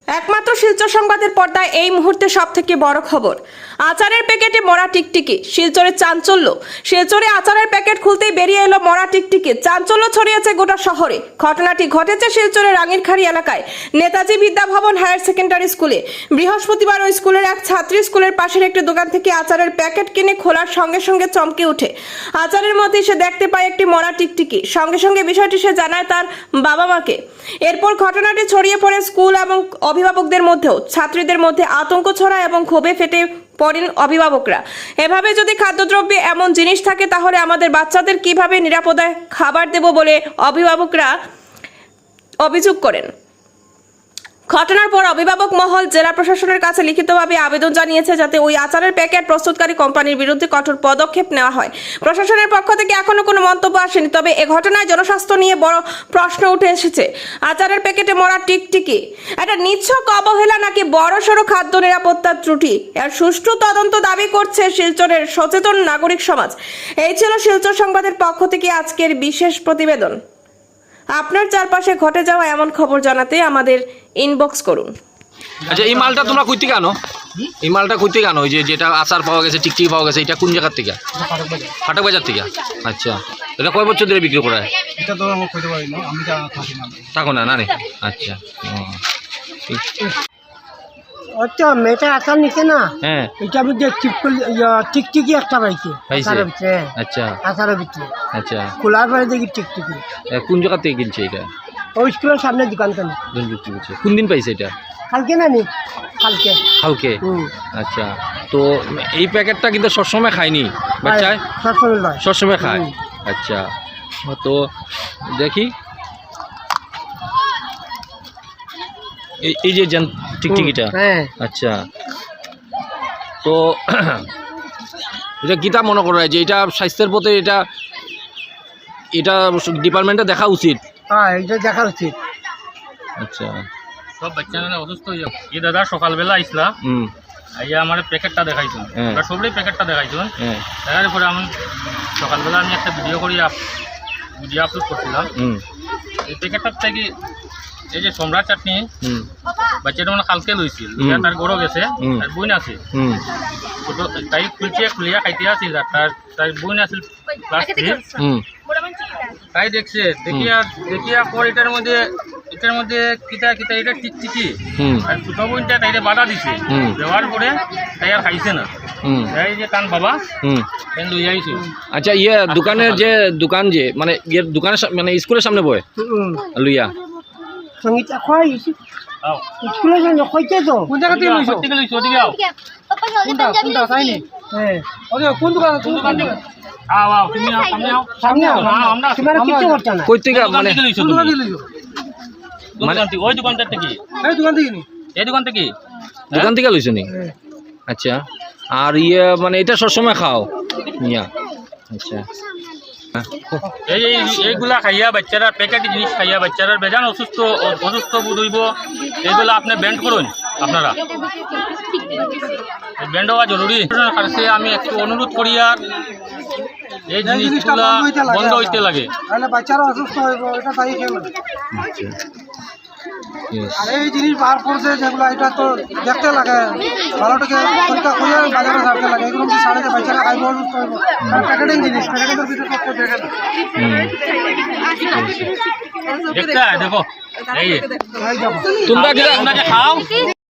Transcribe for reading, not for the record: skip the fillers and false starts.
একমাত্র শিলচর সংবাদের পর্দায় এই মুহূর্তে সবথেকে বড় খবর। আচারের প্যাকেটে মরা টিকটিকি, শিলচরে চাঞ্চল্য। শিলচরে আচারের প্যাকেট খুলতেই বেরিয়ে এলো মরা টিকটিকি। চাঞ্চল্য ছড়িয়েছে গোটা শহরে। ঘটনাটি ঘটেছে শিলচরের রাঙ্গিরখাড়ি এলাকায় নেতাজি বিদ্যাভবন হায়ার সেকেন্ডারি স্কুলে। বৃহস্পতিবার ওই স্কুলের এক ছাত্রী স্কুলের পাশের একটি দোকান থেকে আচারের প্যাকেট কিনে খোলার সঙ্গে সঙ্গে চমকে ওঠে। আচারের মধ্যে সে দেখতে পায় একটি মরা টিকটিকি। সঙ্গে সঙ্গে বিষয়টি সে জানায় তার বাবা মাকে। এরপর ঘটনাটি ছড়িয়ে পড়ে স্কুল এবং অভিভাবকদের মধ্যেও। ছাত্রীদের মধ্যে আতঙ্ক ছড়ায় এবং ক্ষোভে ফেটে পড়েন অভিভাবকরা। এভাবে যদি খাদ্যদ্রব্যে এমন জিনিস থাকে তাহলে আমাদের বাচ্চাদের কিভাবে নিরাপদে খাবার দেব বলে অভিভাবকরা অভিযোগ করেন। ঘটনার পর অভিভাবক মহল জেলা প্রশাসনের কাছে লিখিতভাবে আবেদন জানিয়েছে যাতে ওই আচারের প্যাকেট প্রস্তুতকারী কোম্পানির বিরুদ্ধে কঠোর পদক্ষেপ নেওয়া হয়। প্রশাসনের পক্ষ থেকে এখনো কোনো মন্তব্য আসেনি, তবে এ ঘটনায় জনস্বাস্থ্য নিয়ে বড় প্রশ্ন উঠে এসেছে। আচারের প্যাকেটে মরা টিকটিকি এটা নিছক অবহেলা নাকি বড়সড় খাদ্য নিরাপত্তার ত্রুটি? এর সুষ্ঠু তদন্ত দাবি করছে শিলচরের সচেতন নাগরিক সমাজ। এই ছিল শিলচর সংবাদের পক্ষ থেকে আজকের বিশেষ প্রতিবেদন। আপনার চারপাশে ঘটে যাওয়া এমন খবর জানাতে আমাদের ইনবক্স করুন। আচ্ছা, এই মালটা তোমরা কই থেকে আনো? এই মালটা কই থেকে আনো? ওই যে যেটা আচার পাওয়া গেছে, টিকটিকি পাওয়া গেছে, এটা কোন জায়গার থেকে? ফাটক বাজার থেকে। আচ্ছা, এটা কয় বছর ধরে বিক্রি করা হয়? এটা তো আমি কইতে পারি না, আমি থাকি না। থাকো না না রে? আচ্ছা, আচ্ছা, মেয়েটা আচার নিছে না, হ্যাঁ, এটা মধ্যে টিকটিকি একটা পাইছে পাইছে? আচারের ভিতরে। আচ্ছা আচারের ভিতরে আচ্ছা, খোলার পরে দেখি টিকটিকি। কোন জায়গা থেকে কিনছে এটা? ওই স্কুলের সামনে দোকান কেন। কোন দিন পাইছে এটা? কালকে না নি, কালকে। কালকে? আচ্ছা, তো এই প্যাকেটটা কিন্তু সবসময় খায়নি বাচ্চায়? সবসময় নয়, সবসময় খায়। আচ্ছা, তো দেখি এই যে টিকটিকিটা। হ্যাঁ। আচ্ছা, তো এটা কিতা মনে করা হয় যে এটা স্বাস্থ্যের পথে এটা এটা ডিপার্টমেন্টে দেখা উচিত? হ্যাঁ, এটা দেখা উচিত। আচ্ছা, সব বাচ্চা অসুস্থ হয়ে যাবে। এই দাদা সকালবেলা আইসলা, আইয়া আমার প্যাকেটটা দেখাইছেন, সবই প্যাকেটটা দেখাইছেন। দেখার পরে আমি সকালবেলা আমি একটা ভিডিও আপলোড করছিলাম। এই প্যাকেটটার থেকে এই যে সম্রাট চাটনি বাচ্চাটা মানে কালকে লইছিল, তার গড় গেছে, তার বইন আছে, তাই খুলিয়া খাইতে আসছিল। তার বইন আছিল ক্লাস 3। তাই দেখছে, দেখিয়া পর এটার মধ্যে কিতা এটা টিকটিকি, আর ছোট বোনটা তাইরে বাধা দিছে। দেওয়ার পরে তাই আর খাইছে না। তাই যে কান বাবা লই আইছে। আচ্ছা, দোকানের যে দোকান যে মানে দোকানের মানে স্কুলের সামনে বয় লইয়া সঙ্গীতা কই স্কুলের সামনে কইতে তো কোন জায়গা থেকে লইছো? থেকে লইছো ওদিকে আও। কোনটা তাইনি? হ্যাঁ, ওকে, কোন দোকান থেকে? আও তুমি আও, সামনে আও। সামনে আমরা তোমার কিছু করতে না। কই থেকে মানে থেকে লইছো কোন তুমি? দোকান থেকে লইছো? দোকান থেকে, ওই দোকানটা থেকে। এই দোকান থেকে নি? এই দোকান থেকে। দোকান থেকে লইছো নি? আচ্ছা, আর মানে এটা সবসময় খাও মিয়া? আচ্ছা, এইগুলা খাইয়া বাচ্চারা প্যাকেটি জিনিস খাইয়া বাচ্চারা বেজান অসুস্থ বোধ হইব। এইগুলা আপনি ব্যান্ড করুন। আপনারা ব্যান্ড হওয়া জরুরি। কাছে আমি একটু অনুরোধ করি, আর এই জিনিসগুলা বন্ধ হইতে লাগে। তাহলে বাচ্চারা অসুস্থ হইব, এটা তাই খেলো। Yes. আর এই জিনিস বার করছে যেগুলো, এটা তো দেখতে লাগে ভালোটাকে পরীক্ষা করে বাজারে ছাড়তে লাগে। এগুলো কি সাড়ে বাচ্চারা খাইব, অসুস্থ হইব। প্যাকেটিং জিনিস, প্যাকেটের ভিতরে সব দেখে না। দেখতে দেখো, এই তোমরা খাও।